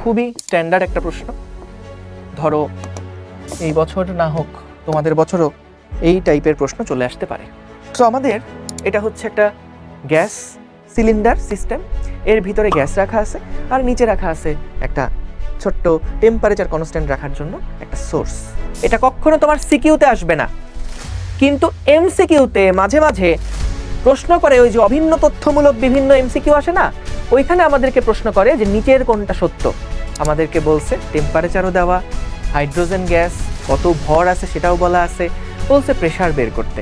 খুবই স্ট্যান্ডার্ড একটা প্রশ্ন। ধরো এই বছর না হোক তোমাদের বছরও এই টাইপের প্রশ্ন চলে আসতে পারে। সো আমাদের এটা হচ্ছে একটা গ্যাস সিলিন্ডার সিস্টেম, এর ভিতরে গ্যাস রাখা আছে আর নিচে রাখা আছে একটা ছোট্ট টেম্পারেচার কনস্ট্যান্ট রাখার জন্য একটা সোর্স। এটা কখনো তোমার সিকিউতে আসবে না, কিন্তু এমসিকিউতে মাঝে মাঝে প্রশ্ন করে, ওই যে অভিন্ন তথ্যমূলক বিভিন্ন এমসিকিউ আসে না, ওইখানে আমাদেরকে প্রশ্ন করে যে নিচের কোনটা সত্য। আমাদেরকে বলছে টেম্পারেচারও দেওয়া, হাইড্রোজেন গ্যাস কত ভর আছে সেটাও বলা আছে, বলছে প্রেসার বের করতে।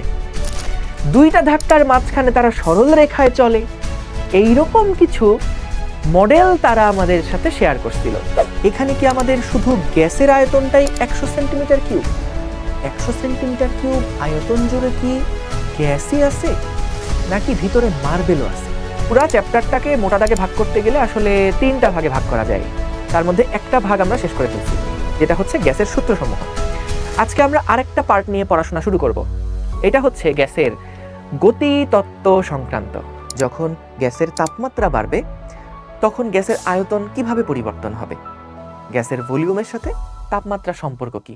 দুইটা ধাক্কার মাঝখানে তারা সরল রেখায় চলে, এইরকম কিছু মডেল তারা আমাদের সাথে শেয়ার করছিল। এখানে কি আমাদের শুধু গ্যাসের আয়তনটাই 100 সেন্টিমিটার কিউব? 100 সেন্টিমিটার কিউব আয়তন জুড়ে কি গ্যাসই আছে, নাকি ভিতরে মার্বেলও আছে? পুরা চ্যাপ্টারটাকে মোটা দাগে ভাগ করতে গেলে আসলে 3টা ভাগে ভাগ করা যায়। তার মধ্যে একটা ভাগ আমরা শেষ করে ফেলছি, যেটা হচ্ছে গ্যাসের সূত্রসমূহ। আজকে আমরা আরেকটা পার্ট নিয়ে পড়াশোনা শুরু করব। এটা হচ্ছে গ্যাসের গতি তত্ত্ব সংক্রান্ত। যখন গ্যাসের তাপমাত্রা বাড়বে তখন গ্যাসের আয়তন কিভাবে পরিবর্তন হবে, গ্যাসের ভলিউমের সাথে তাপমাত্রা সম্পর্ক কি,